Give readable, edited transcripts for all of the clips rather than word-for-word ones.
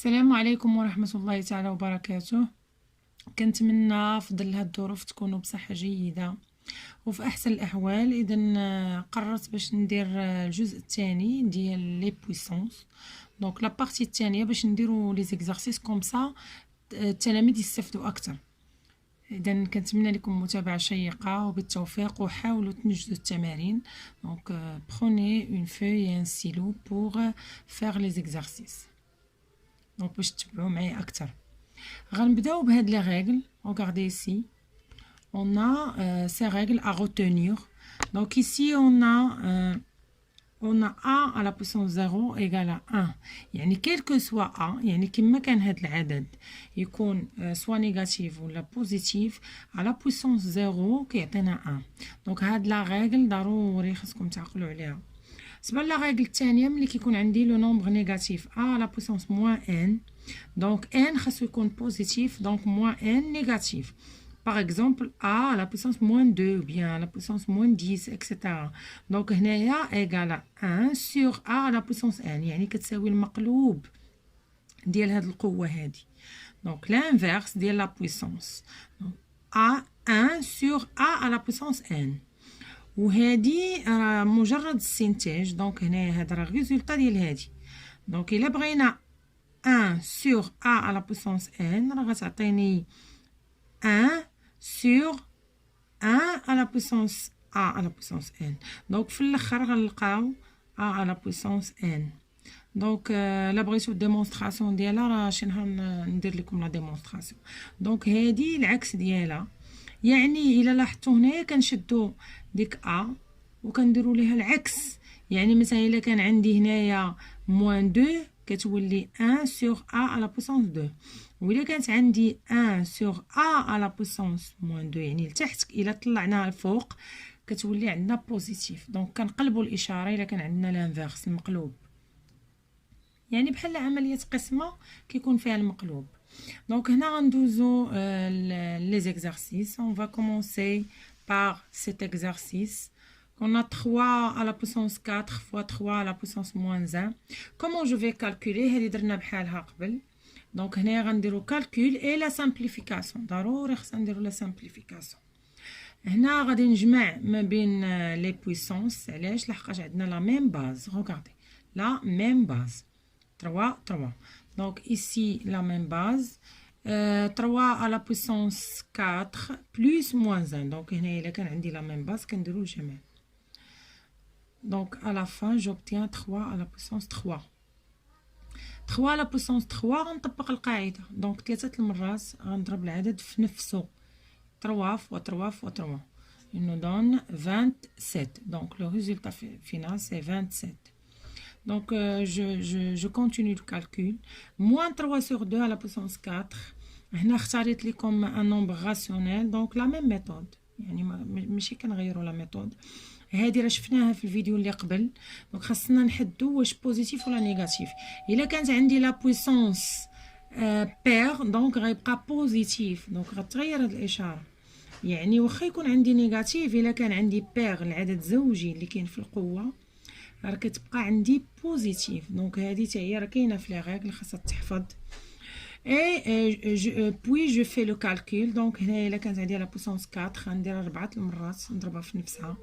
السلام عليكم ورحمة الله تعالى وبركاته. كنتمنى في ظل هاد الظروف تكونوا بصحة جيدة وفي احسن الاحوال. اذا قررت باش ندير الجزء الثاني ديال لي بويسونس. دونك لا بارتي الثانيه باش نديروا لي زيكزارسيس كوم سا التلاميذ يستافدوا اكثر. اذا كنتمنى لكم متابعه شيقه وبالتوفيق، وحاولوا تنجزوا التمارين. دونك prenez une feuille et un stylo pour faire les exercices. دونك باش تتبعوا معايا اكثر. غنبداو بهاد لي ريغل. Regardez ici, on a ces règles à retenir. Donc ici on a a à la puissance 0 égale à 1. يعني quel que soit a، يعني كما كان هاد العدد يكون soit négatif ولا positif à la puissance 0 كيعطينا 1. دونك هاد لا ريغل ضروري خاصكم تعقلوا عليها. بالنسبه لا ريغل الثانيه، ملي كيكون عندي لو نومبر نيجاتيف a à la puissance moins n، دونك n خاصو يكون بوزيتيف، دونك moins n نيجاتيف. Par exemple, a à la puissance moins 2 ou bien à la puissance moins 10, etc. Donc, هنايا égale à 1 sur a à la puissance n. يعني كتساوي المقلوب ديال هاد القوة هادي. Donc, l'inverse ديال la puissance. Donc, a 1 sur a à la puissance n. وهادي مجرد استنتاج. دونك هنايا هذا راه الريزولطا ديال هادي. دونك إلا بغينا 1 sur a à la puissance n راه غتعطيني 1 sur 1 à la puissance a à la puissance n. دونك في الاخر غنلقاو a à la puissance n. دونك لا بغيتو الديمونستراسيون ديالها راه شي نهار ندير لكم لا ديمونستراسيون. دونك هادي العكس ديالها. يعني الا لاحظتوا هنايا كنشدوا ديك ا وكنديروا ليها العكس. يعني مثلا الا كان عندي هنايا موان 2 كتولي 1 sur a à la puissance 2. وإلا كانت عندي 1 sur a à la puissance moins 2 يعني لتحت، إلا طلعناها الفوق كتولي عندنا بوزيتيف. دونك كنقلبوا الإشارة إلا كان عندنا لانفيرس المقلوب، يعني بحال عملية قسمة كيكون فيها المقلوب. دونك هنا غندوزو لي زيكزارسيس. On va commencer par cet exercice. On a 3 à la puissance 4 fois 3 à la puissance moins 1. Comment je vais calculer؟ هذه درنا بحالها قبل. دونك هنا غنديرو calcul et la simplification. ضروري خصنا نديرو لا simplification. هنا غادي نجمع ما بين لي بويسونس. علاش؟ لحقاش عندنا لا ميم باز. Regardez, la même base. 3 3. Donc ici la même base. 3 à la puissance 4 plus moins 1. Donc هنا إلا كان عندي la même base كنديرو الجمع. Donc à la fin j'obtiens 3 à la puissance 3. 3 à la puissance 3 غنطبق القاعدة. دونك 3 المرات غنضرب العدد في نفسه. 3 fois 3 fois 3. Il nous donne 27. Donc le résultat final c'est 27. Donc je continue le calcul. Moins 3 sur 2 à la puissance 4. هنا اختاريت لكم un nombre rationnel. Donc la même méthode. يعني ماشي كنغيروا لا ميثود. هادي راه شفناها في الفيديو اللي قبل. دونك خاصنا نحدو واش بوزيتيف ولا نيجاتيف. الا كانت عندي لا بويسونس بير دونك غيبقى بوزيتيف. دونك غتغير هاد الاشاره. يعني واخا يكون عندي نيجاتيف، الا كان عندي بير العدد زوجي اللي كاين في القوه راه كتبقى عندي بوزيتيف. دونك هادي حتى هي راه كاينه في لي ريغل خاصها تحفظ. puis je fais le calcul. donc هنا الا كانت عندي لا بويسونس 4 غندير 4 المرات نضربها في نفسها.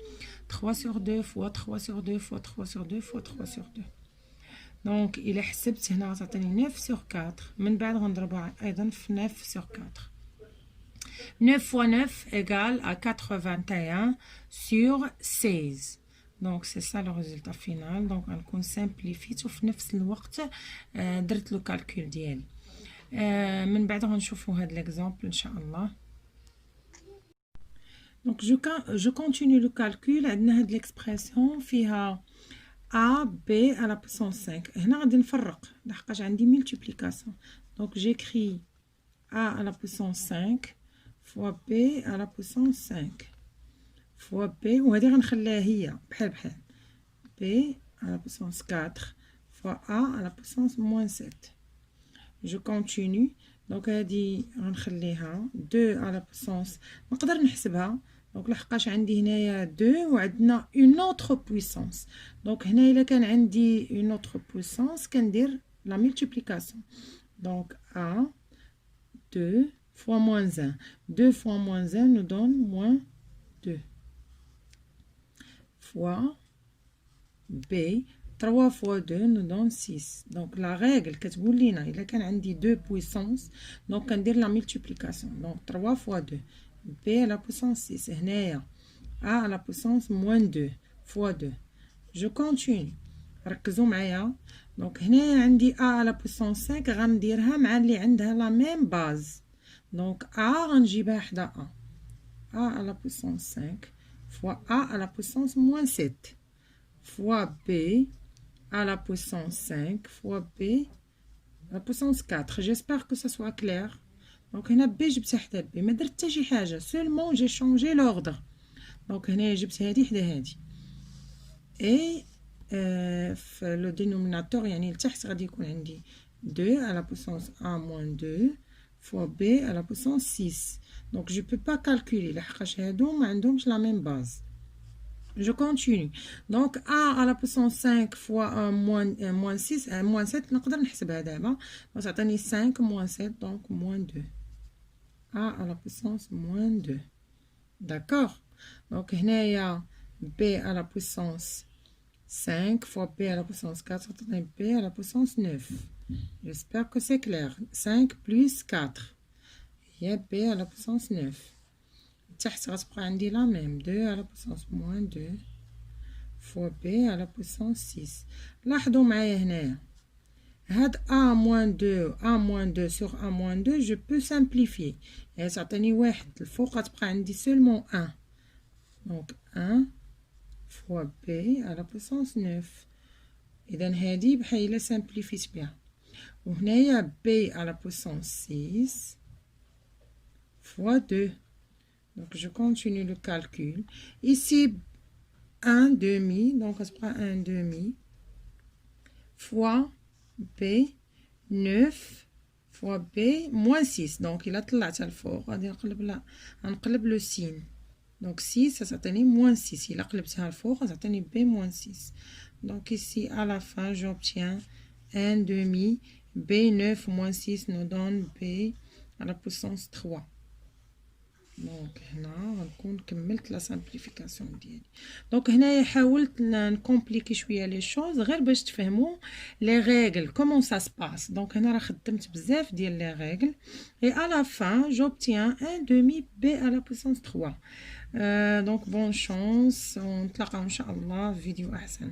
3 sur 2 fois 3 sur 2 fois 3 sur 2 fois 3 sur 2. donc الا حسبت هنا غتعطيني 9 sur 4. من بعد غنضربها ايضا في 9 sur 4. 9 fois 9 égale à 81 sur 16. donc c'est ça le résultat final. donc غنكون simplifié وفي نفس الوقت درت لو كالكول ديالي. من بعد غنشوفوا هاد l'exemple ان شاء الله. donc je continue le calcul. عندنا هاد l'expression فيها a b à la puissance 5. هنا غادي نفرق لحقاش عندي multiplication. donc j'écris a à la puissance 5 fois b à la puissance 5 fois b. وهذه غنخليها هي بحال b à la puissance 4 fois a à la puissance moins 7. je continue. donc هادي غنخليها 2 à la puissance. نقدر نحسبها. دونك لحقاش عندي هنايا 2 وعندنا une autre puissance. دونك هنا الا كان عندي une autre puissance كندير la multiplication. Donc A, 2 fois moins 1. 2 fois moins 1 nous donne moins 2. Fois B, 3 fois 2 nous donne 6. Donc la règle كتقول لينا إلا كان عندي 2 puissance donc كندير la multiplication. Donc 3 fois 2 B à la puissance 6. هنايا A à la puissance moins 2 fois 2. Je continue. ركزوا معايا. Donc هنايا عندي A à la puissance 5 غنديرها مع اللي عندها la même base. Donc A غنجيبها حدا A. A à la puissance 5 fois A à la puissance moins 7 fois B à la puissance 5 fois B à la puissance 4. J'espère que ça soit clair. Donc هنا B جبتها حدا B ما درت حتى شي حاجة seulement j'ai changé l'ordre. Donc هنا جبت هادي حدا هادي. Et في le dénominateur يعني لتحت غادي يكون عندي 2 à la puissance A moins 2 fois B à la puissance 6. Donc je peux pas calculer لحقاش هادو ما عندهمش la même base. Je continue. Donc A à la puissance 5 fois 1 moins 6 moins 7 نقدر نحسبها دابا. Donc تعطيني 5 moins 7 donc moins 2. A à la puissance moins 2. D'accord. Donc هنايا B à la puissance 5 fois B à la puissance 4 تعطيني B à la puissance 9. J'espère que c'est clair. 5 plus 4. Il y a B à la puissance 9. تحت غتبقى عندي la même 2 à la puissance moins 2 fois B à la puissance 6. لاحظوا معايا هنايا هاد A moins 2 A moins 2 sur A moins 2 je peux simplifier. يعني تعطيني واحد الفوق غتبقى عندي seulement 1. Donc 1 fois B à la puissance 9. إذا هادي بحال simplifies بها. وهنايا B à la puissance 6 fois 2. Donc je continue le calcul. Ici 1 demi, donc on se prend 1 demi fois B 9 fois B moins 6. Donc il a طلعت الفوق غادي نقلب le signe. Donc 6 ça s'atteignait moins 6. Il a قلبتها الفوق ça s'atteignait B moins 6. Donc ici à la fin j'obtiens 1 demi B 9 moins 6 nous donne B à la puissance 3. دونك هنا غنكون كملت لا سامبليفيكاسيون ديالي. دونك هنايا حاولت نكومبليكي شويه لي شوز غير باش تفهموا لي ريغل كومون سا سباس. دونك هنا راه خدمت بزاف ديال لي ريغل اي ا لا فان جوبتيان 1 demi b à la puissance 3. دونك بون شانس ونتلاقاو ان شاء الله في فيديو احسن.